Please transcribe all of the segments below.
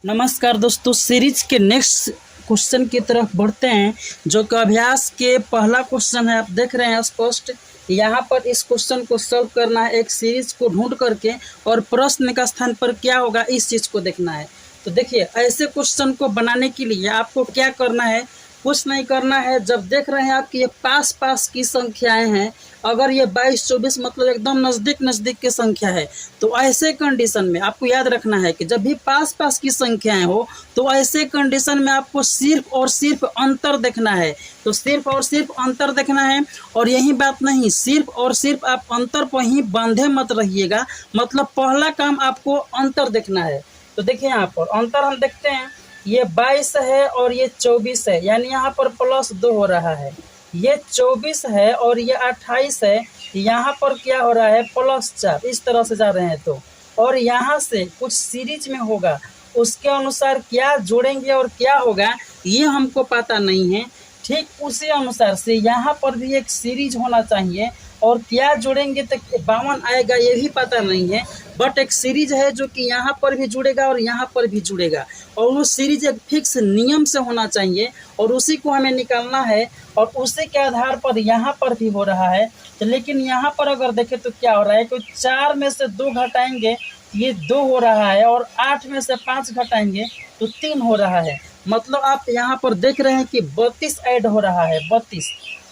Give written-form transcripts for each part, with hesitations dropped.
नमस्कार दोस्तों, सीरीज के नेक्स्ट क्वेश्चन की तरफ बढ़ते हैं, जो कि अभ्यास के पहला क्वेश्चन है। आप देख रहे हैं स्पष्ट। यहाँ पर इस क्वेश्चन को सॉल्व करना है एक सीरीज को ढूंढ करके, और प्रश्न का स्थान पर क्या होगा इस चीज़ को देखना है। तो देखिए, ऐसे क्वेश्चन को बनाने के लिए आपको क्या करना है, कुछ नहीं करना है। जब देख रहे हैं आप कि ये पास पास की संख्याएं हैं, अगर ये 22 24 मतलब एकदम नज़दीक नज़दीक की संख्या है, तो ऐसे कंडीशन में आपको याद रखना है कि जब भी पास पास की संख्याएं हो, तो ऐसे कंडीशन में आपको सिर्फ और सिर्फ अंतर देखना है। तो सिर्फ और सिर्फ अंतर देखना है, और यही बात नहीं, सिर्फ और सिर्फ आप अंतर पर ही बंधे मत रहिएगा। मतलब पहला काम आपको अंतर देखना है। तो देखिए, यहाँ पर अंतर हम देखते हैं, ये 22 है और ये 24 है, यानी यहाँ पर +2 हो रहा है। ये 24 है और ये 28 है, यहाँ पर क्या हो रहा है, +4। इस तरह से जा रहे हैं तो, और यहाँ से कुछ सीरीज में होगा, उसके अनुसार क्या जोड़ेंगे और क्या होगा ये हमको पता नहीं है। ठीक उसी अनुसार से यहाँ पर भी एक सीरीज होना चाहिए, और क्या जोड़ेंगे तो 52 आएगा ये भी पता नहीं है। बट एक सीरीज है जो कि यहाँ पर भी जुड़ेगा और यहाँ पर भी जुड़ेगा, और वो सीरीज एक फिक्स नियम से होना चाहिए, और उसी को हमें निकालना है। और उसी के आधार पर यहाँ पर भी हो रहा है। तो लेकिन यहाँ पर अगर देखें तो क्या हो रहा है कि 4 में से 2 घटाएंगे, ये 2 हो रहा है, और 8 में से 5 घटाएंगे तो 3 हो रहा है। मतलब आप यहाँ पर देख रहे हैं कि 32 ऐड हो रहा है, 32।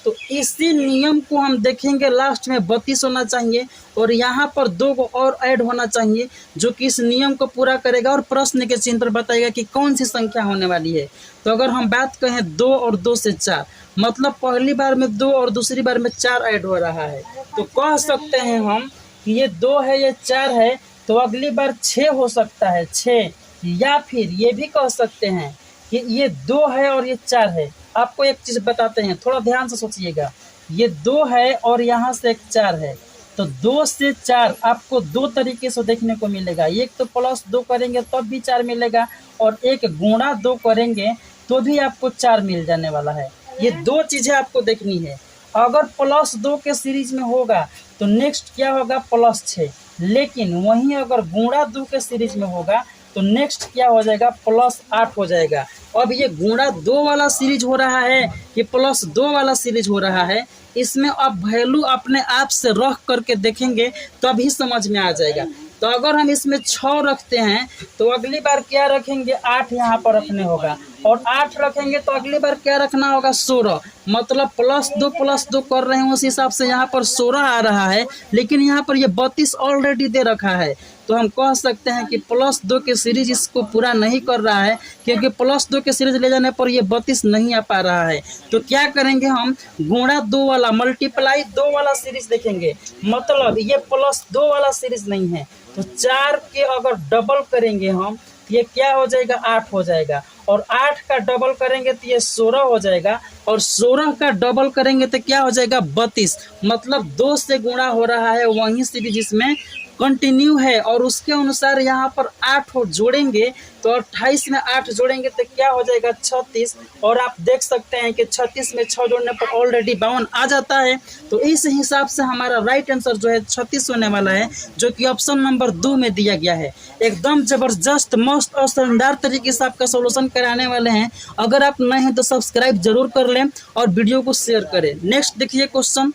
तो इसी नियम को हम देखेंगे, लास्ट में 32 होना चाहिए, और यहाँ पर 2 को और ऐड होना चाहिए, जो कि इस नियम को पूरा करेगा और प्रश्न के चिन्ह पर बताएगा कि कौन सी संख्या होने वाली है। तो अगर हम बात करें 2 और 2 से 4, मतलब पहली बार में 2 और दूसरी बार में 4 ऐड हो रहा है, तो कह सकते हैं हम कि ये 2 है, ये 4 है, तो अगली बार 6 हो सकता है, 6। या फिर ये भी कह सकते हैं कि ये 2 है और ये 4 है। आपको एक चीज़ बताते हैं, थोड़ा ध्यान से सोचिएगा। ये 2 है और यहाँ से एक 4 है, तो 2 से 4 आपको 2 तरीके से देखने को मिलेगा। एक तो +2 करेंगे तब भी 4 मिलेगा, और एक गुणा 2 करेंगे तो भी आपको 4 मिल जाने वाला है। ये 2 चीज़ें आपको देखनी है। अगर +2 के सीरीज में होगा तो नेक्स्ट क्या होगा, +6। लेकिन वहीं अगर गुणा 2 के सीरीज में होगा तो नेक्स्ट क्या हो जाएगा, +8 हो जाएगा। अब ये गुणा 2 वाला सीरीज हो रहा है, ये +2 वाला सीरीज हो रहा है, इसमें अब वैल्यू अपने आप से रख करके देखेंगे तभी समझ में आ जाएगा। तो अगर हम इसमें 6 रखते हैं तो अगली बार क्या रखेंगे, 8 यहाँ पर रखने होगा, और 8 रखेंगे तो अगली बार क्या रखना होगा, 16। मतलब +2 कर रहे हैं, उस हिसाब से यहाँ पर 16 आ रहा है, लेकिन यहाँ पर ये 32 ऑलरेडी दे रखा है। तो हम कह सकते हैं कि +2 के सीरीज इसको पूरा नहीं कर रहा है, क्योंकि +2 के सीरीज ले जाने पर ये 32 नहीं आ पा रहा है। तो क्या करेंगे, हम गुणा 2 वाला, मल्टीप्लाई 2 वाला सीरीज देखेंगे। मतलब ये +2 वाला सीरीज नहीं है, तो 4 के अगर डबल करेंगे हम, ये क्या हो जाएगा, 8 हो जाएगा, और 8 का डबल करेंगे तो ये 16 हो जाएगा, और 16 का डबल करेंगे तो क्या हो जाएगा, 32। मतलब 2 से गुणा हो रहा है, वहीं सीरीज इसमें कंटिन्यू है, और उसके अनुसार यहाँ पर 8 जोड़ेंगे तो 28 में 8 जोड़ेंगे तो क्या हो जाएगा, 36। और आप देख सकते हैं कि 36 में 6 जोड़ने पर ऑलरेडी 52 आ जाता है। तो इस हिसाब से हमारा राइट आंसर जो है 36 होने वाला है, जो कि ऑप्शन नंबर 2 में दिया गया है। एकदम जबरदस्त, मस्त और शानदार तरीके से आपका सोल्यूशन कराने वाले हैं। अगर आप नए हैं तो सब्सक्राइब जरूर कर लें और वीडियो को शेयर करें। नेक्स्ट देखिए क्वेश्चन।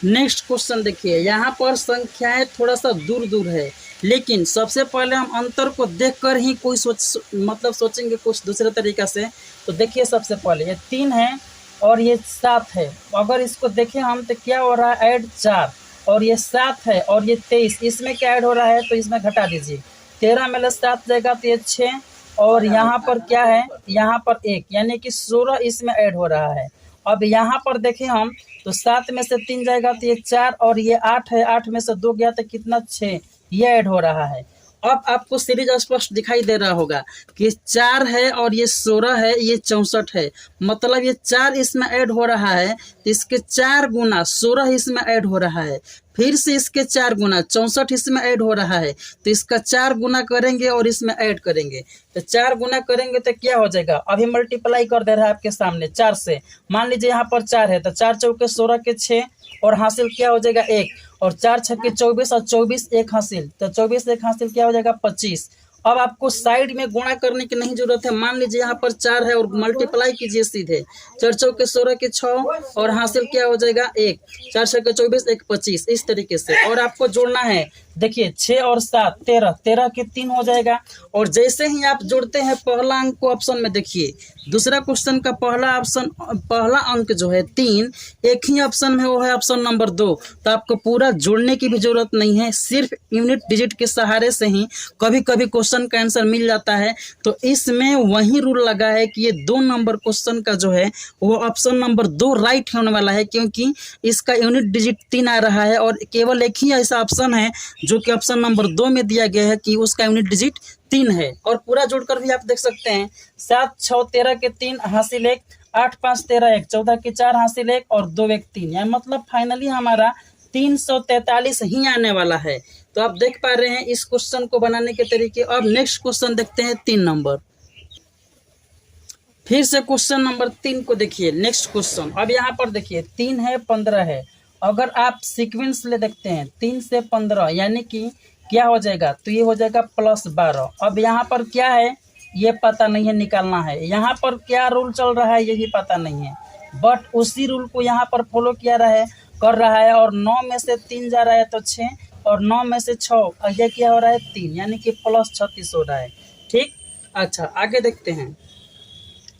नेक्स्ट क्वेश्चन देखिए, यहाँ पर संख्याएं थोड़ा सा दूर दूर है, लेकिन सबसे पहले हम अंतर को देखकर ही कोई सोचेंगे कुछ दूसरे तरीका से। तो देखिए, सबसे पहले ये 3 है और ये 7 है। अगर इसको देखें हम तो क्या हो रहा है, ऐड 4, और ये 7 है और ये 23, इसमें क्या ऐड हो रहा है, तो इसमें घटा दीजिए। 13 में 7 जाएगा तो ये 6, और यहाँ पर क्या है, यहाँ पर 1, यानी कि 16 इसमें ऐड हो रहा है। अब यहाँ पर देखें हम तो 7 में से 3 जाएगा तो ये 4, और ये 8 है, 8 में से 2 गया तो कितना, 6, ये ऐड हो रहा है। अब आपको सीरीज स्पष्ट दिखाई दे रहा होगा कि 4 है और ये 16 है, ये 64 है। मतलब ये 4 इसमें ऐड हो रहा है, तो इसके 4 गुना 16 इसमें ऐड हो रहा है, फिर से इसके 4 गुना 64 इसमें ऐड हो रहा है, तो इसका 4 गुना करेंगे और इसमें ऐड करेंगे। तो 4 गुना करेंगे तो क्या हो जाएगा, अभी मल्टीप्लाई कर दे रहा है आपके सामने 4 से। मान लीजिए यहाँ पर 4 है तो 4 चौके 16 के 6, और हासिल क्या हो जाएगा 1, और 4 छक्के 24, और 24 1 हासिल, तो 24 1 हासिल क्या हो जाएगा 25, अब आपको साइड में गुणा करने की नहीं जरूरत है। मान लीजिए यहाँ पर 4 है और मल्टीप्लाई कीजिए सीधे, 4 चौके 16 के 6 और हासिल क्या हो जाएगा 1, 4 छक्के 24 1 25, इस तरीके से। और आपको जोड़ना है, देखिए 6 और 7 13, 13 के 3 हो जाएगा। और जैसे ही आप जोड़ते हैं पहला अंक को ऑप्शन में, देखिए दूसरा क्वेश्चन का पहला अंक जो है 3 एक ही ऑप्शन में, वो है ऑप्शन नंबर 2। तो आपको पूरा जोड़ने की भी जरूरत नहीं है, सिर्फ यूनिट डिजिट के सहारे से ही कभी कभी क्वेश्चन का आंसर मिल जाता है। तो इसमें वही रूल लगा है कि ये 2 नंबर क्वेश्चन का जो है वो ऑप्शन नंबर 2 राइट होने वाला है, क्योंकि इसका यूनिट डिजिट 3 आ रहा है और केवल एक ही ऐसा ऑप्शन है जो कि ऑप्शन नंबर 2 में दिया गया है कि उसका यूनिट डिजिट 3 है। और पूरा जोड़कर भी आप देख सकते हैं, 7 6 13 के 3 हासिल 1, 8 5 13 1, 14 के 4 हासिल 1 और 2 1 3, यानी मतलब फाइनली हमारा 343 ही आने वाला है। तो आप देख पा रहे हैं इस क्वेश्चन को बनाने के तरीके। अब नेक्स्ट क्वेश्चन देखते हैं 3 नंबर। फिर से क्वेश्चन नंबर 3 को देखिए, नेक्स्ट क्वेश्चन। अब यहाँ पर देखिए 3 है 15 है, अगर आप सीक्वेंस ले देखते हैं 3 से 15 यानी कि क्या हो जाएगा, तो ये हो जाएगा +12। अब यहाँ पर क्या है ये पता नहीं है, निकालना है। यहाँ पर क्या रूल चल रहा है ये भी पता नहीं है, बट उसी रूल को यहाँ पर फॉलो किया कर रहा है। और 9 में से 3 जा रहा है तो 6, और 9 में से 6 ये क्या हो रहा है 3, यानी कि +36 हो रहा है। ठीक, अच्छा आगे देखते हैं।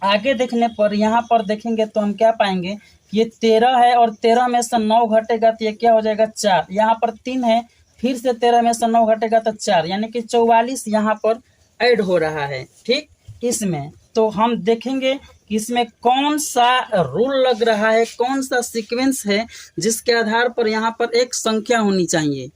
आगे देखने पर यहाँ पर देखेंगे तो हम क्या पाएंगे, ये 13 है और 13 में से 9 घटेगा तो ये क्या हो जाएगा 4। यहाँ पर 3 है, फिर से 13 में से 9 घटेगा तो 4, यानी कि 44 यहाँ पर ऐड हो रहा है। ठीक, इसमें तो हम देखेंगे कि इसमें कौन सा रूल लग रहा है, कौन सा सीक्वेंस है जिसके आधार पर यहाँ पर एक संख्या होनी चाहिए।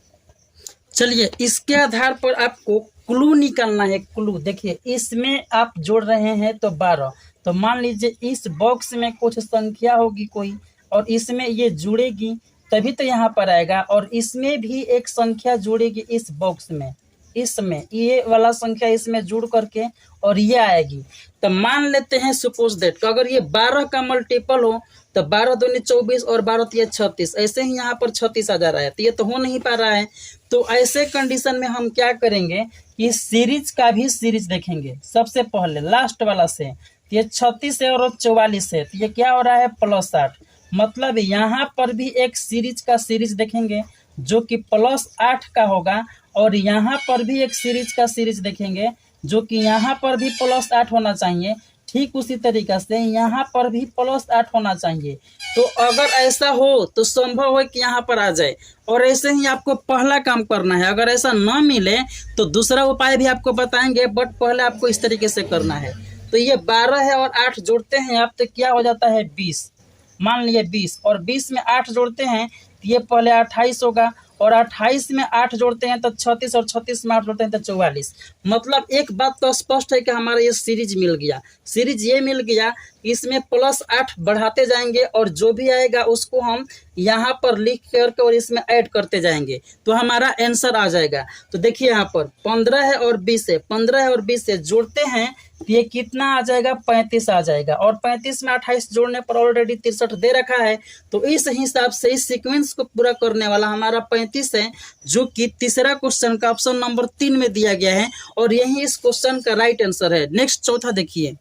चलिए इसके आधार पर आपको क्लू निकालना है। क्लू देखिए, इसमें आप जोड़ रहे हैं तो 12, तो मान लीजिए इस बॉक्स में कुछ संख्या होगी कोई, और इसमें ये जुड़ेगी तभी तो यहाँ पर आएगा, और इसमें भी एक संख्या जुड़ेगी इस बॉक्स में, इसमें ये वाला संख्या इसमें जुड़ करके और ये आएगी। तो मान लेते हैं सपोज दैट तो अगर ये 12 का मल्टीपल हो तो 12 दूनी 24 और 12 तिया 36, ऐसे ही यहाँ पर 36 आ जा रहा है, तो ये तो हो नहीं पा रहा है। तो ऐसे कंडीशन में हम क्या करेंगे कि सीरीज का भी सीरीज देखेंगे सबसे पहले लास्ट वाला से। ये 36 है और 44 है, तो ये क्या हो रहा है +8। मतलब यहाँ पर भी एक सीरीज का सीरीज देखेंगे जो कि +8 का होगा, और यहाँ पर भी एक सीरीज का सीरीज देखेंगे जो कि यहाँ पर भी +8 होना चाहिए। ठीक उसी तरीक़ा से यहाँ पर भी +8 होना चाहिए। तो अगर ऐसा हो तो संभव है कि यहाँ पर आ जाए, और ऐसे ही आपको पहला काम करना है। अगर ऐसा न मिले तो दूसरा उपाय भी आपको बताएंगे, बट पहले आपको इस तरीके से करना है। तो ये 12 है और 8 जोड़ते हैं आप तो क्या हो जाता है 20, मान लिए 20, और 20 में 8 जोड़ते हैं तो ये पहले 28 होगा, और 28 में 8 जोड़ते हैं तो 36, और 36 में 8 जोड़ते हैं तो 44। मतलब एक बात तो स्पष्ट है कि हमारा ये सीरीज मिल गया। सीरीज ये मिल गया, इसमें +8 बढ़ाते जाएंगे और जो भी आएगा उसको हम यहाँ पर लिख करके और इसमें ऐड करते जाएंगे तो हमारा आंसर आ जाएगा। तो देखिए यहाँ पर 15 है और 20 है, 15 है और 20 से जोड़ते हैं तो ये कितना आ जाएगा 35 आ जाएगा, और 35 में 28 जोड़ने पर ऑलरेडी 63 दे रखा है। तो इस हिसाब से इस सीक्वेंस को पूरा करने वाला हमारा 35 है, जो कि तीसरा क्वेश्चन का ऑप्शन नंबर 3 में दिया गया है, और यही इस क्वेश्चन का राइट आंसर है। नेक्स्ट चौथा देखिए,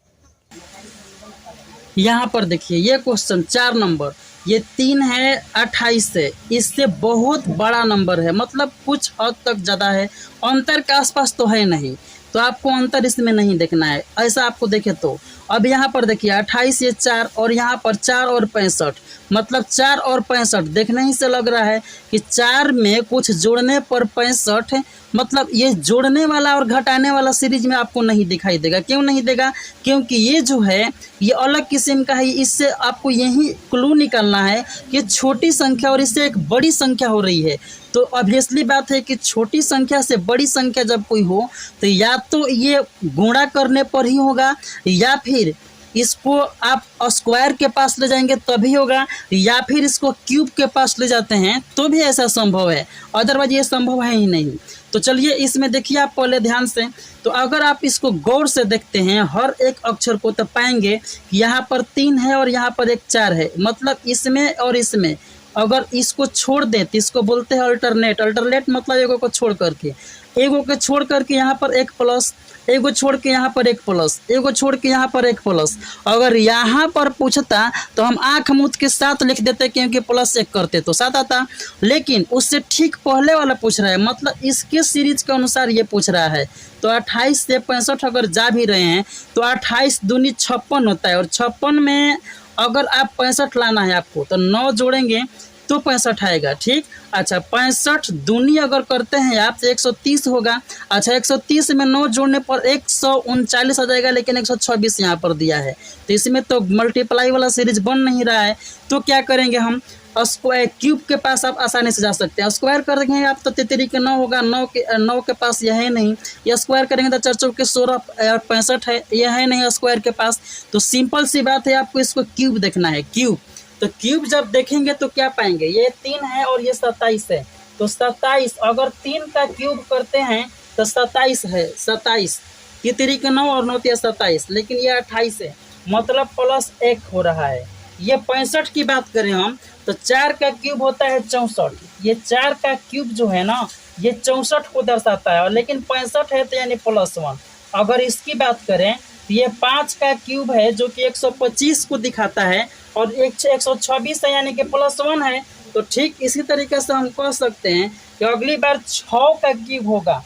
यहाँ पर देखिए ये क्वेश्चन 4 नंबर, ये 3 है 28 है, इससे बहुत बड़ा नंबर है, मतलब कुछ हद तक ज़्यादा है, अंतर के आसपास तो है नहीं, तो आपको अंतर इसमें नहीं देखना है। ऐसा आपको देखे तो अब यहाँ पर देखिए 28 ये 4, और यहाँ पर 4 और 65, मतलब 4 और 65 देखने ही से लग रहा है कि 4 में कुछ जोड़ने पर 65, मतलब ये जोड़ने वाला और घटाने वाला सीरीज में आपको नहीं दिखाई देगा। क्यों नहीं देगा? क्योंकि ये जो है ये अलग किस्म का है। इससे आपको यही क्लू निकालना है कि छोटी संख्या और इससे एक बड़ी संख्या हो रही है। तो ऑब्वियसली बात है कि छोटी संख्या से बड़ी संख्या जब कोई हो तो या तो ये गुणा करने पर ही होगा, या फिर इसको आप स्क्वायर के पास ले जाएंगे तभी होगा, या फिर इसको क्यूब के पास ले जाते हैं तो भी ऐसा संभव है, अदरवाइज ये संभव है ही नहीं। तो चलिए इसमें देखिए आप पहले ध्यान से, तो अगर आप इसको गौर से देखते हैं हर एक अक्षर को तो पाएंगे कि यहाँ पर 3 है और यहाँ पर एक 4 है, मतलब इसमें और इसमें अगर इसको छोड़ दें तो इसको बोलते हैं अल्टरनेट। अल्टरनेट मतलब एगो को छोड़ करके, एगो के छोड़ करके यहाँ पर एक प्लस, एगो छोड़ के यहाँ पर एक प्लस, एगो छोड़ के यहाँ पर एक प्लस। अगर यहाँ पर पूछता तो हम आँख मूंद के 7 लिख देते, क्योंकि प्लस 1 करते तो 7 आता। लेकिन उससे ठीक पहले वाला पूछ रहा है, मतलब इसके सीरीज के अनुसार ये पूछ रहा है। तो 28 से 65 अगर जा भी रहे हैं तो 28 दूनी 56 होता है, और 56 में अगर आप 65 लाना है आपको तो 9 जोड़ेंगे तो 65 आएगा। ठीक, अच्छा 65 दूनी अगर करते हैं आप तो 130 होगा। अच्छा 130 में 9 जोड़ने पर 139 आ जाएगा, लेकिन 126 यहाँ पर दिया है, तो इसमें तो मल्टीप्लाई वाला सीरीज बन नहीं रहा है। तो क्या करेंगे हम, स्क्वायर क्यूब के पास आप आसानी से जा सकते हैं। स्क्वायर करेंगे आप तो 33 के 9 होगा, 9 के पास यह है नहीं, या स्क्वायर करेंगे तो 4 चौके 16 65 है, यह है नहीं स्क्वायर के पास। तो सिंपल सी बात है, आपको इसको क्यूब देखना है, क्यूब। तो क्यूब जब देखेंगे तो क्या पाएंगे, ये 3 है और ये 27 है। तो 27 अगर 3 का क्यूब करते हैं तो 27 है, 27 3 के 9 और 9 27, लेकिन ये 28 है, मतलब प्लस 1 हो रहा है। ये 65 की बात करें हम तो 4 का क्यूब होता है 64, ये 4 का क्यूब जो है ना ये 64 को दर्शाता है, लेकिन 65 है तो यानी +1। अगर इसकी बात करें तो ये 5 का क्यूब है जो कि 125 को दिखाता है, और 126 है यानी कि +1 है। तो ठीक इसी तरीके से हम कह सकते हैं कि अगली बार 6 का क्यूब होगा,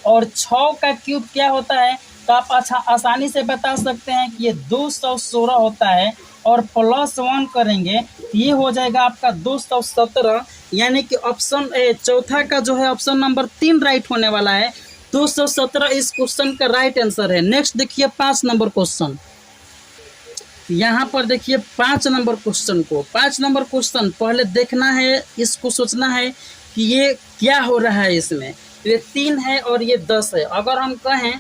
और 6 का क्यूब क्या होता है तो आप आसानी से बता सकते हैं कि ये 216 होता है, और +1 करेंगे ये हो जाएगा आपका 217, यानी कि ऑप्शन चौथा का जो है ऑप्शन नंबर 3 राइट होने वाला है। 217 इस क्वेश्चन का राइट आंसर है। नेक्स्ट देखिए 5 नंबर क्वेश्चन, यहाँ पर देखिए 5 नंबर क्वेश्चन को। 5 नंबर क्वेश्चन पहले देखना है, इसको सोचना है कि ये क्या हो रहा है इसमें। ये 3 है और ये 10 है। अगर हम कहें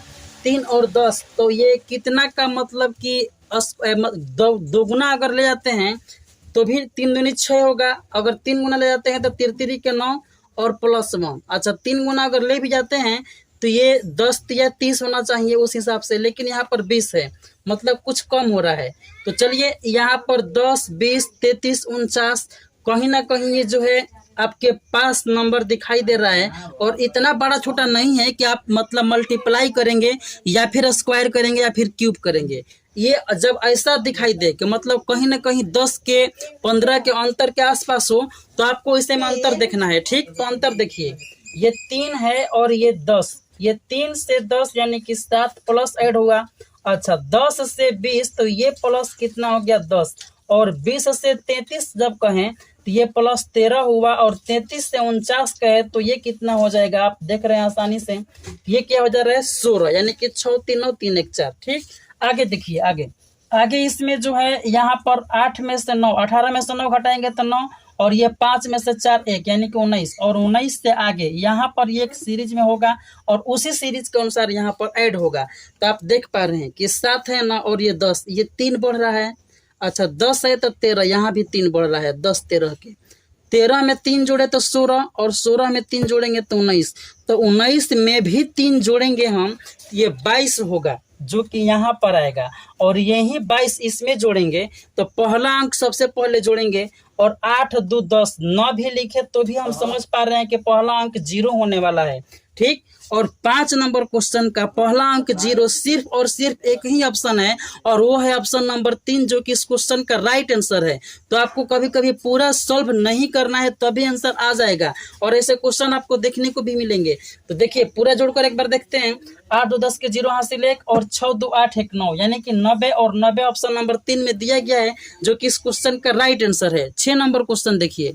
3 और 10 तो ये कितना का मतलब कि दोगुना अगर ले जाते हैं तो भी 3 दूनी 6 होगा। अगर 3 गुना ले जाते हैं तो 3 के 9 और +1। अच्छा 3 गुना अगर ले भी जाते हैं तो ये 10 या 30 होना चाहिए उस हिसाब से, लेकिन यहाँ पर 20 है, मतलब कुछ कम हो रहा है। तो चलिए यहाँ पर 10, 20, 33, 49 कहीं ना कहीं ये जो है आपके पास नंबर दिखाई दे रहा है, और इतना बड़ा छोटा नहीं है कि आप मतलब मल्टीप्लाई करेंगे या फिर स्क्वायर करेंगे या फिर क्यूब करेंगे। ये जब ऐसा दिखाई दे कि मतलब कहीं ना कहीं 10 के 15 के अंतर के आसपास हो तो आपको इसे में अंतर देखना है। ठीक, तो अंतर देखिए, ये 3 है और ये 10, ये 3 से 10 यानी कि 7 प्लस ऐड होगा। अच्छा 10 से 20 तो ये प्लस कितना हो गया 10, और 20 से 33 जब कहें तो ये +13 हुआ, और 33 से 49 कहे तो ये कितना हो जाएगा, आप देख रहे हैं आसानी से, ये क्या हो जा रहा है 16, यानी कि 6 3 9 3 1 4। ठीक, आगे देखिए, आगे इसमें जो है यहाँ पर 8 में से 9, 18 में से 9 घटाएंगे तो 9, और ये 5 में से 4 1 यानी कि 19, और 19 से आगे यहाँ पर ये एक सीरीज में होगा और उसी सीरीज के अनुसार यहाँ पर ऐड होगा। तो आप देख पा रहे हैं कि 7 है ना, और ये 10, ये 3 बढ़ रहा है। अच्छा 10 है तो 13, यहाँ भी 3 बढ़ रहा है, 10 13 के 13 में 3 जोड़े तो 16, और 16 में 3 जोड़ेंगे तो 19, तो 19 में भी 3 जोड़ेंगे हम, ये 22 होगा जो कि यहाँ पर आएगा, और यही 22 इसमें जोड़ेंगे तो पहला अंक सबसे पहले जोड़ेंगे, और 8 2 10 9 भी लिखे तो भी हम समझ पा रहे हैं कि पहला अंक 0 होने वाला है। ठीक, और 5 नंबर क्वेश्चन का पहला अंक 0 सिर्फ और सिर्फ एक ही ऑप्शन है, और वो है ऑप्शन नंबर 3 जो कि इस क्वेश्चन का राइट आंसर है। तो आपको कभी कभी पूरा सॉल्व नहीं करना है तभी आंसर आ जाएगा, और ऐसे क्वेश्चन आपको देखने को भी मिलेंगे। तो देखिए पूरा जोड़कर एक बार देखते हैं। 8 2 10 के 0 हासिल 1, और 6 2 8 1 9 यानी कि 90, और 90 ऑप्शन नंबर 3 में दिया गया है जो कि इस क्वेश्चन का राइट आंसर है। 6 नंबर क्वेश्चन देखिए,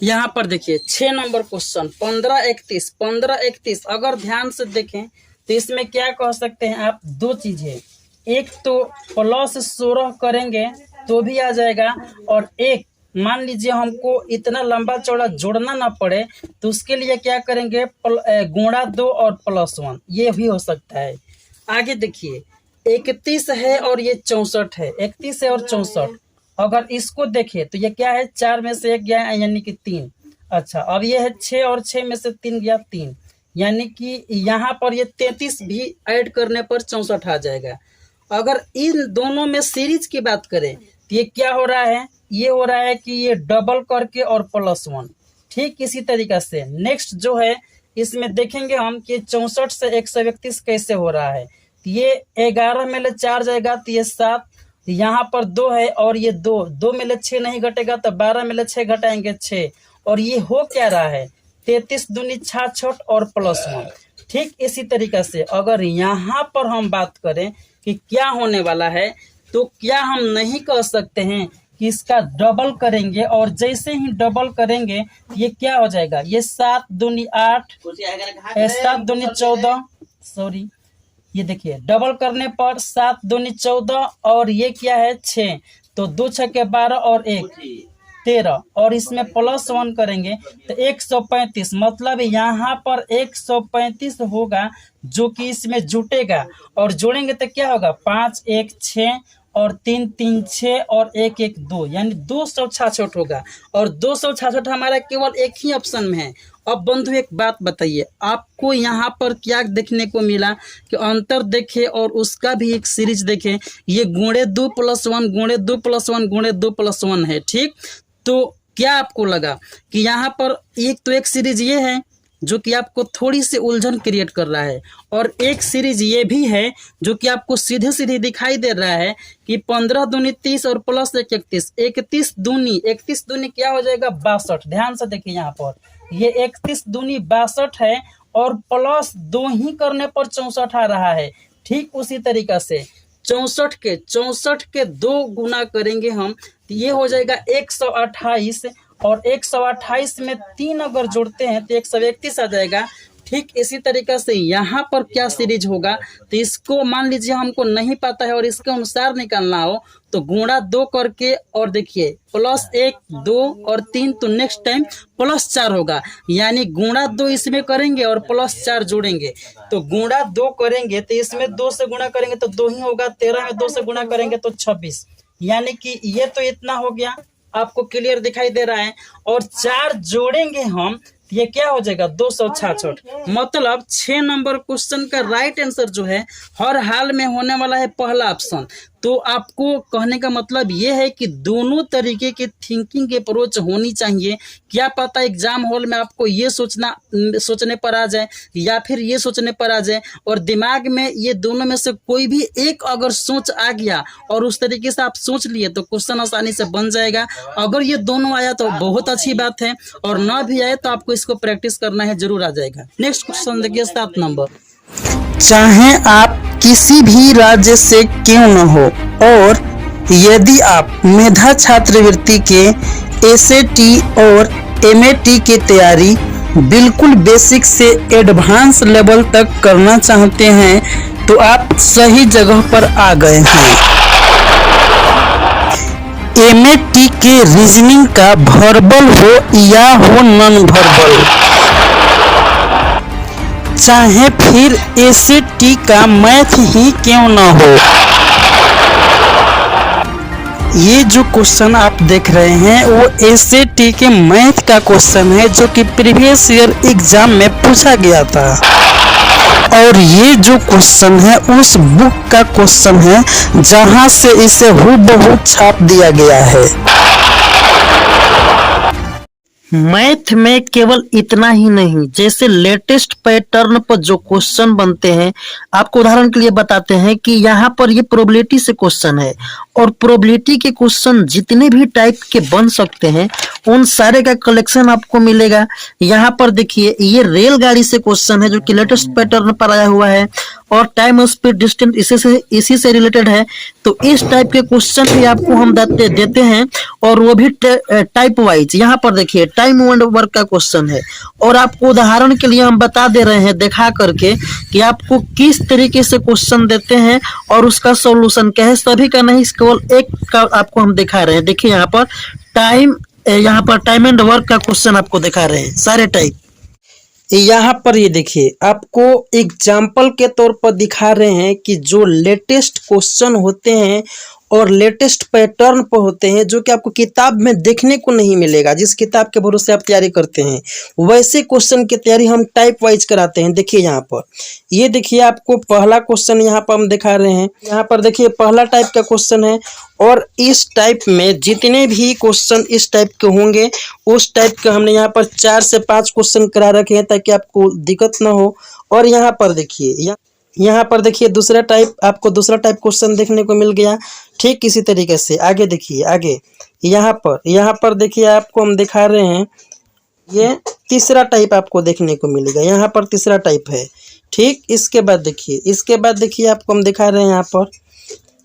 यहाँ पर देखिए 6 नंबर क्वेश्चन 15 31 अगर ध्यान से देखें तो इसमें क्या कह सकते हैं आप, 2 चीजें, एक तो +16 करेंगे तो भी आ जाएगा, और एक मान लीजिए हमको इतना लंबा चौड़ा जोड़ना ना पड़े तो उसके लिए क्या करेंगे, गुणा 2 और +1, ये भी हो सकता है। आगे देखिए 31 है और ये 64 है, 31 है और 64, अगर इसको देखें तो ये क्या है, 4 में से 1 गया है यानी कि 3। अच्छा अब ये है 6 और 6 में से 3 गया 3, यानी कि यहाँ पर ये 33 भी ऐड करने पर 64 आ जाएगा। अगर इन दोनों में सीरीज की बात करें तो ये क्या हो रहा है, ये हो रहा है कि ये डबल करके और +1। ठीक इसी तरीका से नेक्स्ट जो है इसमें देखेंगे हम कि 64 से 131 कैसे हो रहा है। ये 11 में ले 4 जाएगा तो ये 7, यहाँ पर 2 है और ये 2 में ले 6 नहीं घटेगा तो 12 में ले 6 घटाएंगे 6, और ये हो क्या रहा है 33 दूनी 66 और +1। ठीक इसी तरीके से अगर यहाँ पर हम बात करें कि क्या होने वाला है, तो क्या हम नहीं कह सकते हैं कि इसका डबल करेंगे, और जैसे ही डबल करेंगे ये क्या हो जाएगा, ये 7 दूनी 8, 7 दूनी 14, सॉरी ये देखिए डबल करने पर 7 दूनी 14 और ये क्या है 6, तो 2 छक्के 12 और 1 13, और इसमें +1 करेंगे तो 135, मतलब यहाँ पर 135 होगा जो कि इसमें जुटेगा, और जोड़ेंगे तो क्या होगा 5 1 6 और 3 3 6 और 1 1 2, यानी 266 होगा, और 266 हमारा केवल एक ही ऑप्शन में है। अब बंधु एक बात बताइए, आपको यहाँ पर क्या देखने को मिला कि अंतर देखें और उसका भी एक सीरीज देखें। ये गुणे 2 + 1 गुणे 2 + 1 गुणे 2 + 1 है। ठीक, तो क्या आपको लगा कि यहाँ पर एक सीरीज ये है जो कि आपको थोड़ी सी उलझन क्रिएट कर रहा है, और एक सीरीज ये भी है जो कि आपको सीधे सीधे दिखाई दे रहा है कि 15 दूनी 30 और +1 31, 31 दूनी क्या हो जाएगा 62। ध्यान से देखिए यहाँ पर ये 31 दूनी 62 है और +2 ही करने पर 64 आ रहा है। ठीक उसी तरीका से 64 के 2 गुना करेंगे हम तो ये हो जाएगा 128, और 128 में 3 अगर जोड़ते हैं तो 131 आ जाएगा। ठीक इसी तरीके से यहाँ पर क्या सीरीज होगा, तो इसको मान लीजिए हमको नहीं पता है और इसके अनुसार निकालना हो तो गुणा 2 करके, और देखिए +1 2 और 3, तो नेक्स्ट टाइम +4 होगा, यानी गुणा 2 इसमें करेंगे और +4 जोड़ेंगे, तो गुणा 2 करेंगे तो इसमें 2 से गुणा करेंगे तो 2 ही होगा, 13 में 2 से गुणा करेंगे तो 26, यानी कि ये तो इतना हो गया, आपको क्लियर दिखाई दे रहा है। और 4 जोड़ेंगे हम ये क्या हो जाएगा 266, मतलब 6 नंबर क्वेश्चन का राइट आंसर जो है हर हाल में होने वाला है पहला ऑप्शन। तो आपको कहने का मतलब ये है कि दोनों तरीके की थिंकिंग अप्रोच होनी चाहिए। क्या पता एग्जाम हॉल में आपको ये सोचने पर आ जाए या फिर ये सोचने पर आ जाए, और दिमाग में ये दोनों में से कोई भी एक अगर सोच आ गया और उस तरीके से आप सोच लिए तो क्वेश्चन आसानी से बन जाएगा। अगर ये दोनों आया तो बहुत अच्छी बात है, और ना भी आए तो आपको इसको प्रैक्टिस करना है, जरूर आ जाएगा। नेक्स्ट क्वेश्चन देखिए 7 नंबर। चाहे आप किसी भी राज्य से क्यों न हो, और यदि आप मेधा छात्रवृत्ति के एसएटी और एमएटी की तैयारी बिल्कुल बेसिक से एडवांस लेवल तक करना चाहते हैं तो आप सही जगह पर आ गए हैं। एमएटी के रीजनिंग का वर्बल हो या हो नॉन वर्बल, चाहे फिर एसएटी का मैथ ही क्यों ना हो, ये जो क्वेश्चन आप देख रहे हैं वो एसएटी के मैथ का क्वेश्चन है जो कि प्रीवियस ईयर एग्जाम में पूछा गया था, और ये जो क्वेश्चन है उस बुक का क्वेश्चन है जहां से इसे हूबहू छाप दिया गया है। मैथ में केवल इतना ही नहीं, जैसे लेटेस्ट पैटर्न पर जो क्वेश्चन बनते हैं, आपको उदाहरण के लिए बताते हैं कि यहाँ पर ये प्रोबेबिलिटी से क्वेश्चन है, और प्रोबेबिलिटी के क्वेश्चन जितने भी टाइप के बन सकते हैं उन सारे का कलेक्शन आपको मिलेगा। यहाँ पर देखिए ये रेलगाड़ी से क्वेश्चन है जो कि लेटेस्ट पैटर्न पर आया हुआ है, और टाइम स्पीड डिस्टेंस इसी से रिलेटेड है। तो इस टाइप के क्वेश्चन भी आपको हम देते हैं, और वो भी टाइप वाइज। यहाँ पर देखिए टाइम एंड वर्क का क्वेश्चन है, और आपको उदाहरण के लिए हम बता दे रहे हैं दिखा करके कि आपको किस तरीके से क्वेश्चन देते हैं और उसका सॉल्यूशन क्या है। सभी का नहीं, केवल एक का आपको हम दिखा रहे हैं। देखिए यहाँ पर टाइम एंड वर्क का क्वेश्चन आपको दिखा रहे हैं, सारे टाइप। यहाँ पर ये देखिए आपको एग्जाम्पल के तौर पर दिखा रहे हैं कि जो लेटेस्ट क्वेश्चन होते हैं और लेटेस्ट पैटर्न पर होते हैं, जो कि आपको किताब में देखने को नहीं मिलेगा। जिस किताब के भरोसे आप तैयारी करते हैं वैसे क्वेश्चन की तैयारी हम टाइप वाइज कराते हैं। देखिए यहाँ पर, ये देखिए आपको पहला क्वेश्चन यहाँ पर हम दिखा रहे हैं। यहाँ पर देखिए पहला टाइप का क्वेश्चन है, और इस टाइप में जितने भी क्वेश्चन इस टाइप के होंगे उस टाइप के हमने यहाँ पर 4 से 5 क्वेश्चन करा रखे हैं, ताकि आपको दिक्कत ना हो। और यहाँ पर देखिए, यहाँ पर देखिए दूसरा टाइप, आपको दूसरा टाइप क्वेश्चन देखने को मिल गया। ठीक इसी तरीके से आगे देखिए, आगे यहाँ पर देखिए आपको हम दिखा रहे हैं, ये तीसरा टाइप आपको देखने को मिलेगा। यहाँ पर तीसरा टाइप है। ठीक, इसके बाद देखिए आपको हम दिखा रहे हैं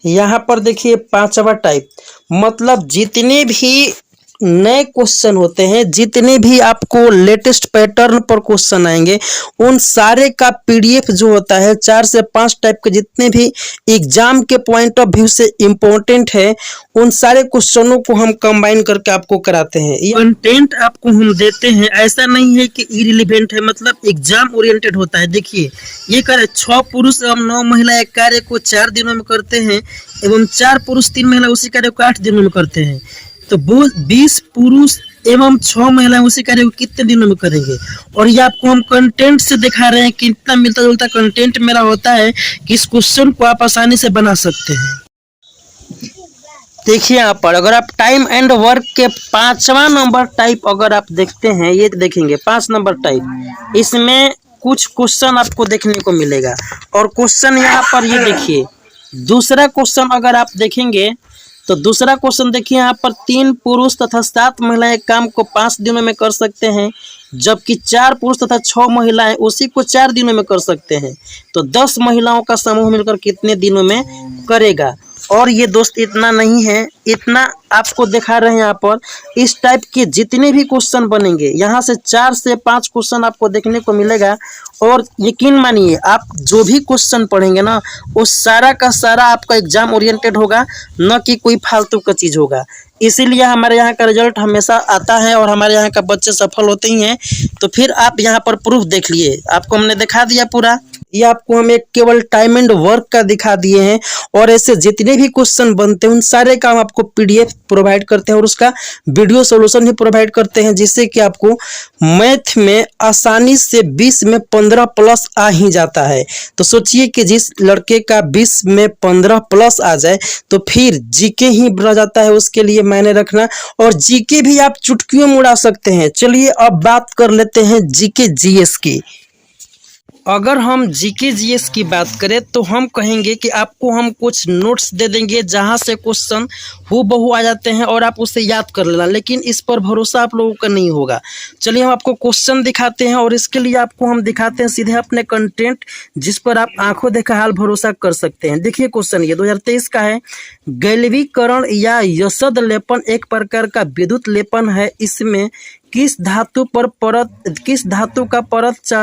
यहाँ पर देखिए पांचवा टाइप। मतलब जितने भी नए क्वेश्चन होते हैं, जितने भी आपको लेटेस्ट पैटर्न पर क्वेश्चन आएंगे, उन सारे का पीडीएफ जो होता है 4 से 5 टाइप के जितने भी एग्जाम के पॉइंट ऑफ व्यू से इम्पोर्टेंट है, उन सारे क्वेश्चनों को हम कंबाइन करके आपको कराते हैं। ये कंटेंट आपको हम देते हैं, ऐसा नहीं है कि इरिलेवेंट है, मतलब एग्जाम ओरिएंटेड होता है। देखिए ये कार्य 6 पुरुष एवं 9 महिला एक कार्य को 4 दिनों में करते हैं, एवं 4 पुरुष 3 महिला उसी कार्य को 8 दिनों में करते हैं। तो वो 20 पुरुष एवं 6 महिलाएं उसी कार्य को कितने दिनों में करेंगे। और ये आपको हम कंटेंट से दिखा रहे हैं कि इतना मिलता जुलता कंटेंट मेरा होता है कि इस क्वेश्चन को आप आसानी से बना सकते हैं। देखिए यहाँ पर अगर आप टाइम एंड वर्क के 5वां नंबर टाइप अगर आप देखते हैं, ये देखेंगे 5 नंबर टाइप, इसमें कुछ क्वेश्चन आपको देखने को मिलेगा। और क्वेश्चन यहाँ पर ये देखिए, दूसरा क्वेश्चन अगर आप देखेंगे तो दूसरा क्वेश्चन देखिए यहाँ पर 3 पुरुष तथा 7 महिलाएं काम को 5 दिनों में कर सकते हैं, जबकि 4 पुरुष तथा 6 महिलाएं उसी को 4 दिनों में कर सकते हैं। तो 10 महिलाओं का समूह मिलकर कितने दिनों में करेगा। और ये दोस्त इतना नहीं है, इतना आपको दिखा रहे हैं यहाँ पर। इस टाइप के जितने भी क्वेश्चन बनेंगे, यहाँ से 4 से 5 क्वेश्चन आपको देखने को मिलेगा। और यकीन मानिए आप जो भी क्वेश्चन पढ़ेंगे ना, वो सारा का सारा आपका एग्जाम ओरिएंटेड होगा, न कि कोई फालतू का चीज़ होगा। इसीलिए हमारे यहाँ का रिजल्ट हमेशा आता है और हमारे यहाँ का बच्चे सफल होते ही हैं। तो फिर आप यहाँ पर प्रूफ देख लिए, आपको हमने दिखा दिया पूरा। ये आपको हम एक केवल टाइम एंड वर्क का दिखा दिए हैं, और ऐसे जितने भी क्वेश्चन बनते हैं उन सारे का हम आपको पीडीएफ प्रोवाइड करते हैं और उसका वीडियो सॉल्यूशन भी प्रोवाइड करते हैं, जिससे कि आपको मैथ में आसानी से 20 में 15 प्लस आ ही जाता है। तो सोचिए कि जिस लड़के का 20 में 15 प्लस आ जाए तो फिर जीके ही रह जाता है उसके लिए मायने रखना। और जीके भी आप चुटकियों में उड़ा सकते हैं। चलिए अब बात कर लेते हैं जीके जीएस की। अगर हम जीके जीएस की बात करें तो हम कहेंगे कि आपको हम कुछ नोट्स दे देंगे जहां से क्वेश्चन हूबहू आ जाते हैं और आप उसे याद कर लेना, लेकिन इस पर भरोसा आप लोगों का नहीं होगा। चलिए हम आपको क्वेश्चन दिखाते हैं, और इसके लिए आपको हम दिखाते हैं सीधे अपने कंटेंट, जिस पर आप आंखों देखा हाल भरोसा कर सकते हैं। देखिए क्वेश्चन ये 2023 का है। गैल्वीकरण या यशद लेपन एक प्रकार का विद्युत लेपन है। इसमें किस धातु का परत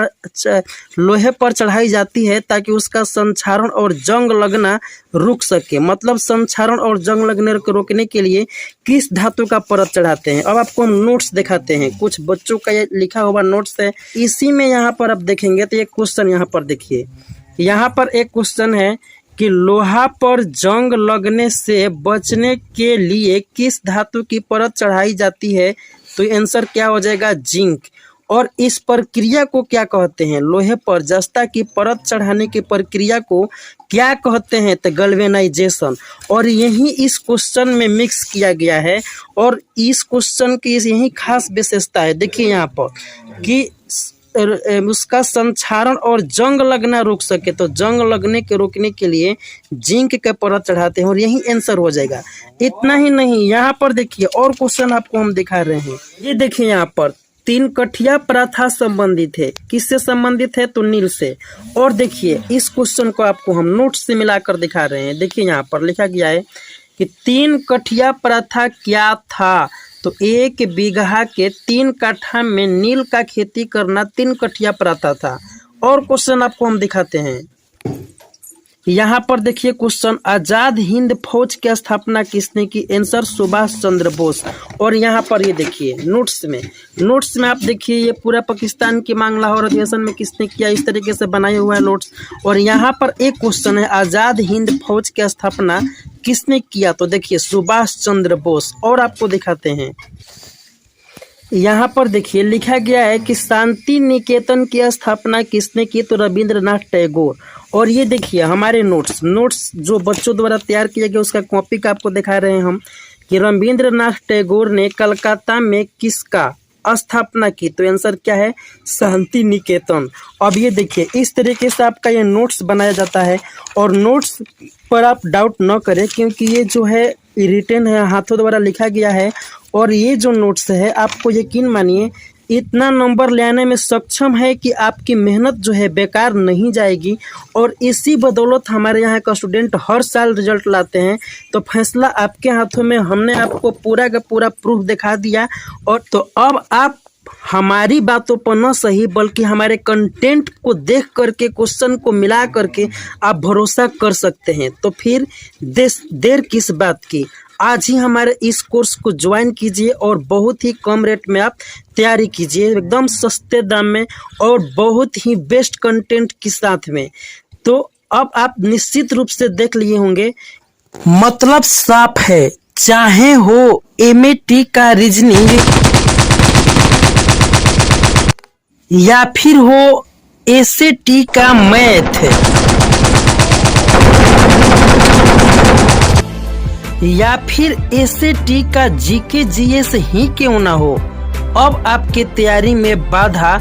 लोहे पर चढ़ाई जाती है ताकि उसका संक्षारण और जंग लगना रुक सके। मतलब संक्षारण और जंग लगने को रोकने के लिए किस धातु का परत चढ़ाते हैं। अब आपको हम नोट्स दिखाते हैं, कुछ बच्चों का ये लिखा हुआ नोट्स है, इसी में यहाँ पर आप देखेंगे तो एक क्वेश्चन यहाँ पर देखिए। यहाँ पर एक क्वेश्चन है कि लोहा पर जंग लगने से बचने के लिए किस धातु की परत चढ़ाई जाती है। तो आंसर क्या हो जाएगा, जिंक। और इस प्रक्रिया को क्या कहते हैं, लोहे पर जस्ता की परत चढ़ाने की प्रक्रिया को क्या कहते हैं, तो गैल्वेनाइजेशन। और यही इस क्वेश्चन में मिक्स किया गया है, और इस क्वेश्चन की यही खास विशेषता है। देखिए यहाँ पर कि उसका संक्षारण और जंग लगना रोक सके, तो जंग लगने के रोकने के लिए जिंक के परत चढ़ाते हैं, और यही आंसर हो जाएगा। इतना ही नहीं, यहाँ पर देखिए और क्वेश्चन आपको हम दिखा रहे हैं। ये देखिए यहाँ पर 3 कठिया प्रथा संबंधित है। किससे संबंधित है, तो नील से। और देखिए इस क्वेश्चन को आपको हम नोट से मिलाकर दिखा रहे हैं। देखिए यहाँ पर लिखा गया है कि 3 कठिया प्रथा क्या था, तो 1 बीघा के 3 काठा में नील का खेती करना 3 कठिया प्रथा था। और क्वेश्चन आपको हम दिखाते हैं। यहाँ पर देखिए क्वेश्चन, आजाद हिंद फौज की स्थापना किसने की, आंसर सुभाष चंद्र बोस। और यहाँ पर ये देखिए नोट्स में आप देखिए ये पूरा पाकिस्तान की मांग लाहौर अधिवेशन में किसने किया, इस तरीके से बनाया हुआ है नोट्स। और यहाँ पर एक क्वेश्चन है, आजाद हिंद फौज की स्थापना किसने किया? तो देखिए सुभाष चंद्र बोस। और आपको दिखाते हैं, यहाँ पर देखिए लिखा गया है कि शांति निकेतन की स्थापना किसने की? तो रविंद्रनाथ टैगोर। और ये देखिए हमारे नोट्स जो बच्चों द्वारा तैयार किया गया उसका कॉपी का आपको दिखा रहे हैं हम कि रविंद्रनाथ टैगोर ने कलकत्ता में किसका स्थापना की? तो आंसर क्या है? शांति निकेतन। अब ये देखिए इस तरीके से आपका ये नोट्स बनाया जाता है और नोट्स पर आप डाउट न करें क्योंकि ये जो है रिटन है, हाथों द्वारा लिखा गया है। और ये जो नोट्स है आपको यकीन मानिए इतना नंबर ले आने में सक्षम है कि आपकी मेहनत जो है बेकार नहीं जाएगी। और इसी बदौलत हमारे यहाँ का स्टूडेंट हर साल रिजल्ट लाते हैं। तो फैसला आपके हाथों में, हमने आपको पूरा का पूरा प्रूफ दिखा दिया। और तो अब आप हमारी बातों पर न सही बल्कि हमारे कंटेंट को देख करके, क्वेश्चन को मिला करके आप भरोसा कर सकते हैं। तो फिर देर किस बात की? आज ही हमारे इस कोर्स को ज्वाइन कीजिए और बहुत ही कम रेट में आप तैयारी कीजिए, एकदम सस्ते दाम में और बहुत ही बेस्ट कंटेंट के साथ में। तो अब आप निश्चित रूप से देख लिए होंगे, मतलब साफ है, चाहे हो एमएटी का रीजनिंग या फिर हो एसएटी का मैथ या फिर एसएटी का जीके जीएस ही क्यों ना हो, अब आपके तैयारी में बाधा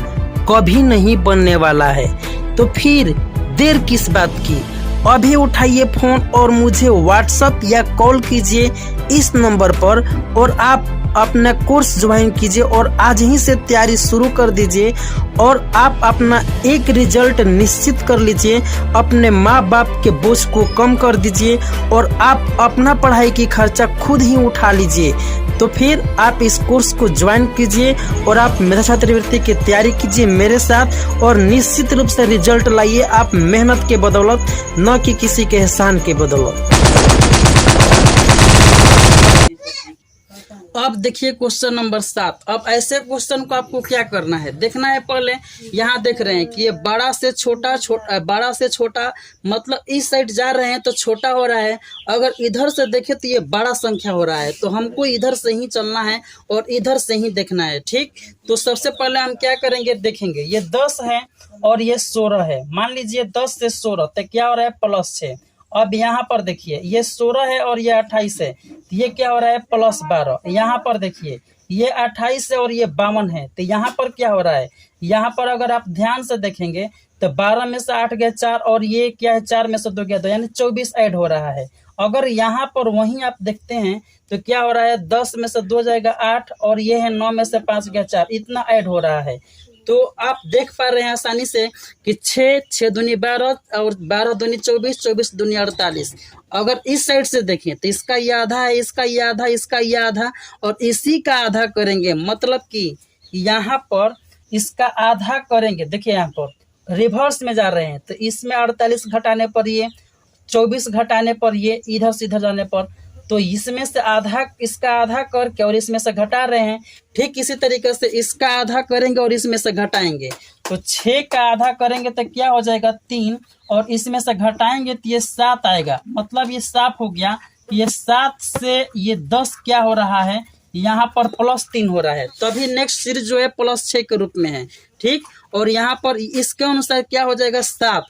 कभी नहीं बनने वाला है। तो फिर देर किस बात की? अभी उठाइए फोन और मुझे व्हाट्सएप या कॉल कीजिए इस नंबर पर और आप अपना कोर्स ज्वाइन कीजिए और आज ही से तैयारी शुरू कर दीजिए। और आप अपना एक रिजल्ट निश्चित कर लीजिए, अपने माँ बाप के बोझ को कम कर दीजिए और आप अपना पढ़ाई की खर्चा खुद ही उठा लीजिए। तो फिर आप इस कोर्स को ज्वाइन कीजिए और आप मेधा छात्रवृत्ति की तैयारी कीजिए मेरे साथ और निश्चित रूप से रिजल्ट लाइए आप मेहनत के बदौलत, न कि किसी के एहसान के बदौलत। अब देखिए क्वेश्चन नंबर 7। अब ऐसे क्वेश्चन को आपको क्या करना है, देखना है। पहले यहाँ देख रहे हैं कि ये बड़ा से छोटा मतलब इस साइड जा रहे हैं तो छोटा हो रहा है, अगर इधर से देखें तो ये बड़ा संख्या हो रहा है। तो हमको इधर से ही चलना है और इधर से ही देखना है, ठीक। तो सबसे पहले हम क्या करेंगे, देखेंगे ये 10 है और ये 16 है। मान लीजिए 10 से 16 तो क्या हो रहा है? +6। अब यहाँ पर देखिए ये 16 है और ये 28 है, तो ये क्या हो रहा है? +12। यहाँ पर देखिए ये 28 है और ये 52 है, तो यहाँ पर क्या हो रहा है? यहाँ पर अगर आप ध्यान से देखेंगे तो 12 में से 8 गया 4 और ये क्या है? 4 में से 2 गया 2, यानी 24 ऐड हो रहा है। अगर यहाँ पर वहीं आप देखते हैं तो क्या हो रहा है? 10 में से 2 जाएगा 8 और ये है 9 में से 5 गया 4, इतना ऐड हो रहा है। तो आप देख पा रहे हैं आसानी से कि 6 दूनी 12 और 12 दूनी 24, 24 दूनी 48। अगर इस साइड से देखें तो इसका ये आधा है, इसका ये आधा, इसका ये आधा और इसी का आधा करेंगे, मतलब कि यहाँ पर इसका आधा करेंगे। देखिए यहाँ पर रिवर्स में जा रहे हैं तो इसमें 48 घटाने पर ये, 24 घटाने पर ये, इधर से इधर जाने पर, तो इसमें से आधा, इसका आधा करके और इसमें से घटा रहे हैं। ठीक इसी तरीके से इसका आधा करेंगे और इसमें से घटाएंगे, तो 6 का आधा करेंगे तो क्या हो जाएगा? 3 और इसमें से घटाएंगे तो ये 7 आएगा। मतलब ये साफ हो गया, ये 7 से ये 10 क्या हो रहा है? यहाँ पर +3 हो रहा है। तभी नेक्स्ट सीरीज जो है +6 के रूप में है, ठीक। और यहाँ पर इसके अनुसार क्या हो जाएगा? 7।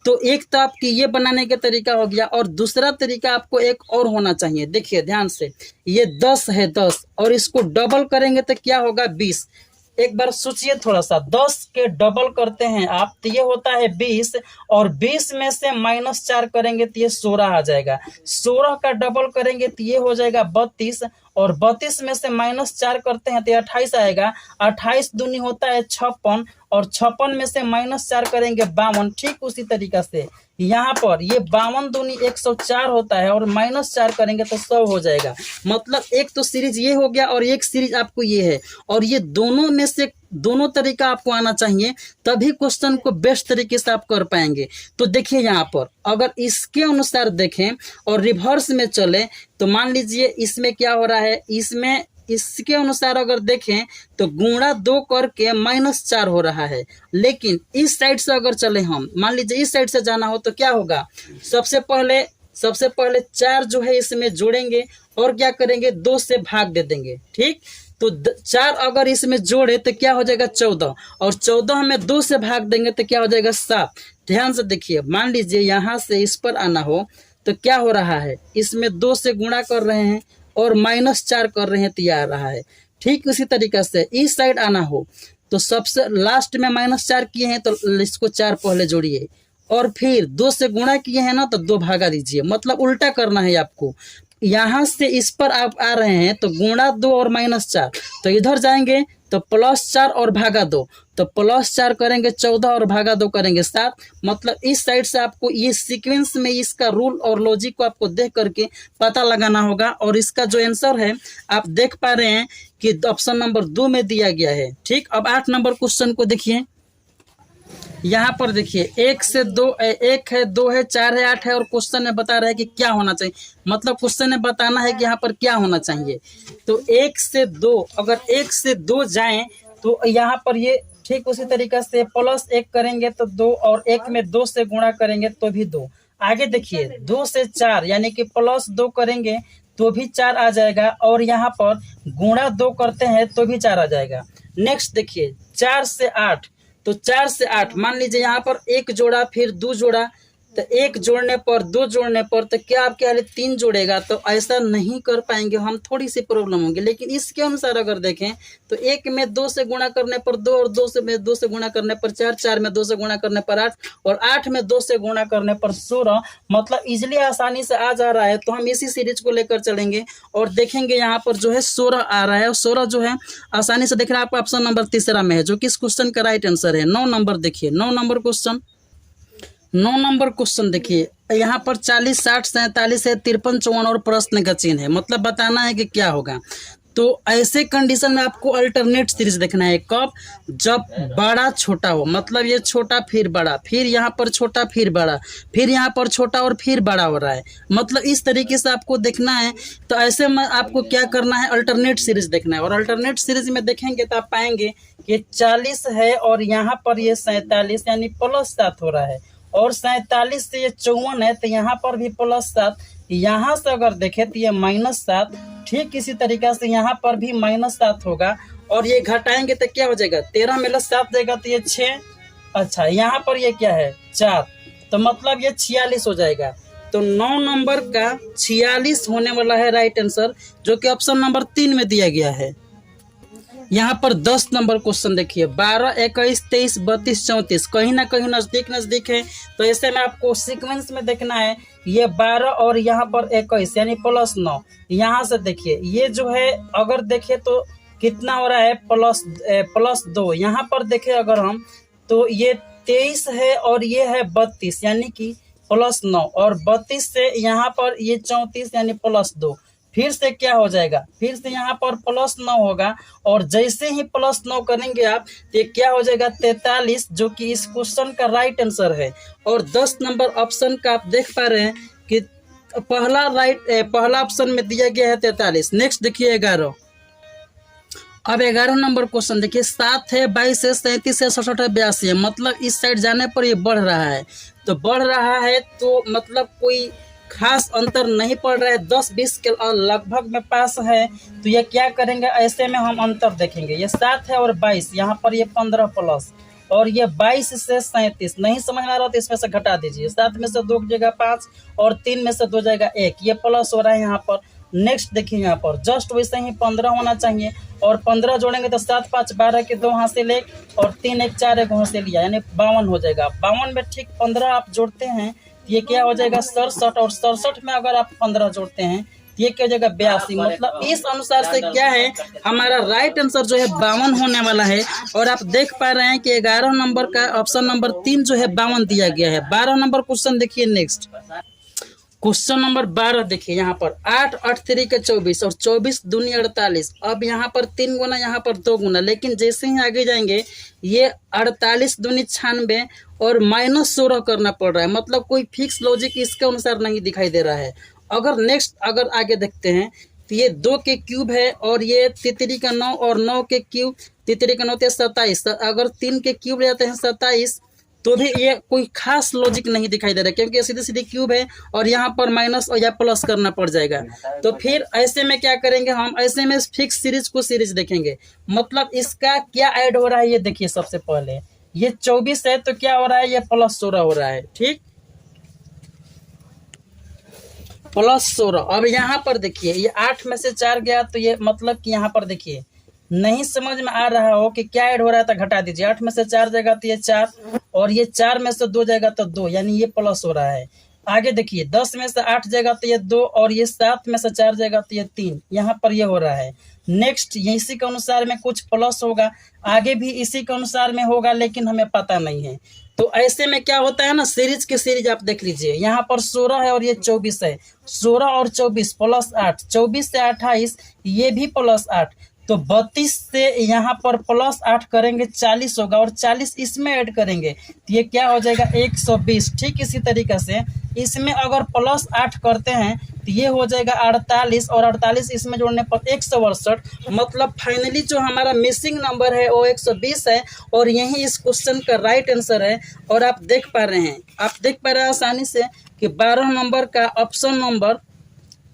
तो एक तो आपकी ये बनाने का तरीका हो गया और दूसरा तरीका आपको एक और होना चाहिए। देखिए ध्यान से, ये 10 है 10 और इसको डबल करेंगे तो क्या होगा? 20। एक बार सोचिए थोड़ा सा, 10 के डबल करते हैं आप तो ये होता है 20 और 20 में से -4 करेंगे तो ये 16 आ जाएगा। 16 का डबल करेंगे तो ये हो जाएगा 32 और 32 में से -4 करते हैं तो 28 आएगा। 28 दूनी होता है 56 और 56 में से -4 करेंगे 52। ठीक उसी तरीका से यहाँ पर ये 52 दूनी 104 होता है और -4 करेंगे तो 100 हो जाएगा। मतलब एक तो सीरीज ये हो गया और एक सीरीज आपको ये है, और ये दोनों में से दोनों तरीका आपको आना चाहिए, तभी क्वेश्चन को बेस्ट तरीके से आप कर पाएंगे। तो देखिए यहाँ पर अगर इसके अनुसार देखें और रिवर्स में चले तो मान लीजिए इसमें क्या हो रहा है, इसमें इसके अनुसार अगर देखें तो गुणा 2 करके -4 हो रहा है। लेकिन इस साइड से अगर चले हम, मान लीजिए इस साइड से जाना हो तो क्या होगा? सबसे पहले सबसे पहले 4 जो है इसमें जोड़ेंगे और क्या करेंगे 2 से भाग दे देंगे। ठीक, तो 4 अगर इसमें जोड़े तो क्या हो जाएगा 14 और 14 में 2 से भाग देंगे तो क्या हो जाएगा 7। ध्यान से देखिए, मान लीजिए यहाँ से इस पर आना हो तो क्या हो रहा है, इसमें 2 से गुणा कर रहे हैं और -4 कर रहे हैं तो यह आ रहा है। ठीक उसी तरीके से इस साइड आना हो तो सबसे लास्ट में -4 किए हैं तो इसको 4 पहले जोड़िए और फिर 2 से गुणा किए हैं ना तो 2 भागा दीजिए, मतलब उल्टा करना है आपको। यहाँ से इस पर आप आ रहे हैं तो गुणा 2 और -4, तो इधर जाएंगे तो +4 और भागा 2, तो +4 करेंगे 14 और भागा 2 करेंगे 7। मतलब इस साइड से आपको ये सीक्वेंस में इसका रूल और लॉजिक को आपको देख करके पता लगाना होगा। और इसका जो आंसर है आप देख पा रहे हैं कि ऑप्शन नंबर 2 में दिया गया है। ठीक, अब 8 नंबर क्वेश्चन को देखिए। यहाँ पर देखिए 1 से 2, 1 है, 2 है, 4 है, 8 है और क्वेश्चन में बता रहा है कि क्या होना चाहिए, मतलब क्वेश्चन में बताना है कि यहाँ पर क्या होना चाहिए। तो 1 से 2, अगर 1 से 2 जाएं तो यहाँ पर ये ठीक उसी तरीके से +1 करेंगे तो 2 और 1 में 2 से गुणा करेंगे तो भी 2। आगे देखिए 2 से 4 यानी कि +2 करेंगे तो भी 4 आ जाएगा और यहाँ पर गुणा 2 करते हैं तो भी 4 आ जाएगा। नेक्स्ट देखिए 4 से 8, तो 4 से 8 मान लीजिए यहाँ पर 1 जोड़ा फिर 2 जोड़ा, तो 1 जोड़ने पर 2 जोड़ने पर तो क्या आपके हाल 3 जोड़ेगा, तो ऐसा नहीं कर पाएंगे हम, थोड़ी सी प्रॉब्लम होंगी। लेकिन इसके अनुसार अगर देखें तो 1 में 2 से गुणा करने पर 2 और 2 में 2 से गुणा करने पर 4, 4 में 2 से गुणा करने पर 8 और 8 में 2 से गुणा करने पर 16। मतलब इजिली आसानी से आ जा रहा है, तो हम इसी सीरीज को लेकर चलेंगे और देखेंगे यहाँ पर जो है 16 आ रहा है और 16 जो है आसानी से देख रहा है आपका ऑप्शन नंबर तीसरा में है, जो कि इस क्वेश्चन का राइट आंसर है। 9 नंबर देखिए, 9 नंबर क्वेश्चन, 9 नंबर क्वेश्चन देखिए। यहाँ पर 40, 60, 47 है, 53, 54 और प्रश्न का चिन्ह है, मतलब बताना है कि क्या होगा। तो ऐसे कंडीशन में आपको अल्टरनेट सीरीज देखना है। कब? जब बड़ा छोटा हो, मतलब ये छोटा फिर बड़ा, फिर यहाँ पर छोटा फिर बड़ा, फिर यहाँ पर छोटा और फिर बड़ा हो रहा है, मतलब इस तरीके से आपको देखना है। तो ऐसे में आपको क्या करना है, अल्टरनेट सीरीज देखना है और अल्टरनेट सीरीज में देखेंगे तो आप पाएंगे कि 40 है और यहाँ पर ये 47 यानी +7 हो रहा है और 47 से ये 54 है तो यहाँ पर भी +7, यहाँ से अगर देखें तो ये -7, ठीक इसी तरीके से यहाँ पर भी -7 होगा और ये घटाएंगे तो क्या हो जाएगा, 13 में 7 देगा तो ये 6। अच्छा, यहाँ पर ये क्या है 4, तो मतलब ये 46 हो जाएगा। तो 9 नंबर का 46 होने वाला है राइट आंसर, जो कि ऑप्शन नंबर 3 में दिया गया है। यहाँ पर 10 नंबर क्वेश्चन देखिए, 12, 21, 23, 32, 34 कहीं ना कहीं नजदीक नजदीक है, तो ऐसे में आपको सीक्वेंस में देखना है। ये 12 और यहाँ पर 21 यानी +9। यहाँ से देखिए ये जो है अगर देखे तो कितना हो रहा है +2। यहाँ पर देखे अगर हम तो ये 23 है और ये है 32 यानी कि +9 और 32 से यहाँ पर ये 34 यानी +2। फिर से क्या हो जाएगा, फिर से यहाँ पर +9 होगा और जैसे ही +9 करेंगे आप तो क्या हो जाएगा 43, जो कि इस क्वेश्चन का राइट आंसर है। और 10 नंबर ऑप्शन का आप देख पा रहे हैं कि पहला ऑप्शन में दिया गया है 43। नेक्स्ट देखिए 11। अब 11 नंबर क्वेश्चन देखिए, 7 है, 22 है, 37 है, 67 है, 82 है, मतलब इस साइड जाने पर ये बढ़ रहा है। तो बढ़ रहा है तो मतलब कोई खास अंतर नहीं पड़ रहा है, 10-20 के लगभग में पास है। तो ये क्या करेंगे, ऐसे में हम अंतर देखेंगे। ये 7 है और 22, यहाँ पर ये 15 प्लस और ये 22 से 37 नहीं समझ में आ रहा तो इसमें से घटा दीजिए। 7 में से 2 की जगह 5 और 3 में से 2 जाएगा 1, ये प्लस हो रहा है यहाँ पर। नेक्स्ट देखिए यहाँ पर जस्ट वैसे ही 15 होना चाहिए और 15 जोड़ेंगे तो 7, 5, 12 के 2 हासिल 1 और 3, 1, 4 एक हासिल लिया यानी 52 हो जाएगा। 52 में ठीक 15 आप जोड़ते हैं ये क्या हो जाएगा 67 और 67 में अगर आप 15 जोड़ते हैं ये क्या हो जाएगा 82। मतलब इस अनुसार से क्या है हमारा राइट आंसर जो है 52 होने वाला है। और आप देख पा रहे हैं कि 11 नंबर का ऑप्शन नंबर 3 जो है 52 दिया गया है। 12 नंबर क्वेश्चन देखिए। नेक्स्ट क्वेश्चन नंबर 12 देखिए, यहाँ पर 8, 8 3 के 24 और 24 दूनी 48। अब यहाँ पर 3 गुना, यहाँ पर 2 गुना, लेकिन जैसे ही आगे जाएंगे ये 48 दूनी 96 और -16 करना पड़ रहा है, मतलब कोई फिक्स लॉजिक इसके अनुसार नहीं दिखाई दे रहा है। अगर आगे देखते हैं तो ये 2 के क्यूब है और ये 3 का 9 और 9 के क्यूब 3 का 9 27। अगर 3 के क्यूब ले जाते हैं 27 तो भी ये कोई खास लॉजिक नहीं दिखाई दे रहा, क्योंकि सीधे सीधे क्यूब है और यहाँ पर माइनस और या प्लस करना पड़ जाएगा। तो फिर ऐसे में क्या करेंगे हम, ऐसे में फिक्स सीरीज को सीरीज देखेंगे, मतलब इसका क्या ऐड हो रहा है ये देखिए। सबसे पहले ये 24 है तो क्या हो रहा है, ये प्लस 16 हो रहा है, ठीक, प्लस 16। अब यहाँ पर देखिए ये 8 में से 4 गया तो ये मतलब कि यहाँ पर देखिए नहीं समझ में आ रहा हो कि क्या ऐड हो रहा है तो घटा दीजिए। 8 में से 4 जाएगा तो ये 4, और ये 4 में से 2 जाएगा तो 2, यानी ये प्लस हो रहा है। आगे देखिए 10 में से 8 जाएगा तो ये 2, और ये 7 में से 4 जाएगा तो ये 3, यहाँ पर ये हो रहा है। नेक्स्ट इसी के अनुसार में कुछ प्लस होगा, आगे भी इसी के अनुसार में होगा, लेकिन हमें पता नहीं है। तो ऐसे में क्या होता है ना, सीरीज के सीरीज आप देख लीजिए, यहाँ पर 16 है और ये 24 है, 16 और 24 प्लस 8, 24 से 28 ये भी प्लस 8, तो 32 से यहाँ पर प्लस 8 करेंगे 40 होगा, और 40 इसमें ऐड करेंगे तो ये क्या हो जाएगा 120। ठीक इसी तरीके से इसमें अगर प्लस 8 करते हैं तो ये हो जाएगा 48, और 48 इसमें जोड़ने पर 168। मतलब फाइनली जो हमारा मिसिंग नंबर है वो 120 है, और यही इस क्वेश्चन का राइट आंसर है। और आप देख पा रहे हैं, आसानी से कि 12 नंबर का ऑप्शन नंबर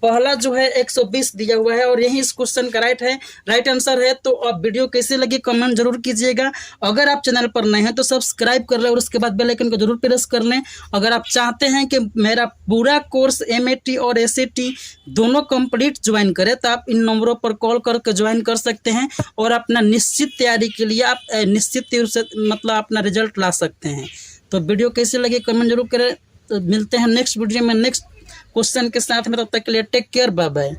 पहला जो है 120 दिया हुआ है, और यही इस क्वेश्चन का राइट आंसर है। तो अब वीडियो कैसे लगी कमेंट जरूर कीजिएगा। अगर आप चैनल पर नए हैं तो सब्सक्राइब कर लें, और उसके बाद बेल आइकन को जरूर प्रेस कर लें। अगर आप चाहते हैं कि मेरा पूरा कोर्स MAT और SAT दोनों कंप्लीट ज्वाइन करें तो आप इन नंबरों पर कॉल करके ज्वाइन कर सकते हैं, और अपना निश्चित तैयारी के लिए आप निश्चित रूप से मतलब अपना रिजल्ट ला सकते हैं। तो वीडियो कैसे लगी कमेंट जरूर करें। तो मिलते हैं नेक्स्ट वीडियो में नेक्स्ट क्वेश्चन के साथ में, तब तक के लिए टेक केयर, बाय बाय।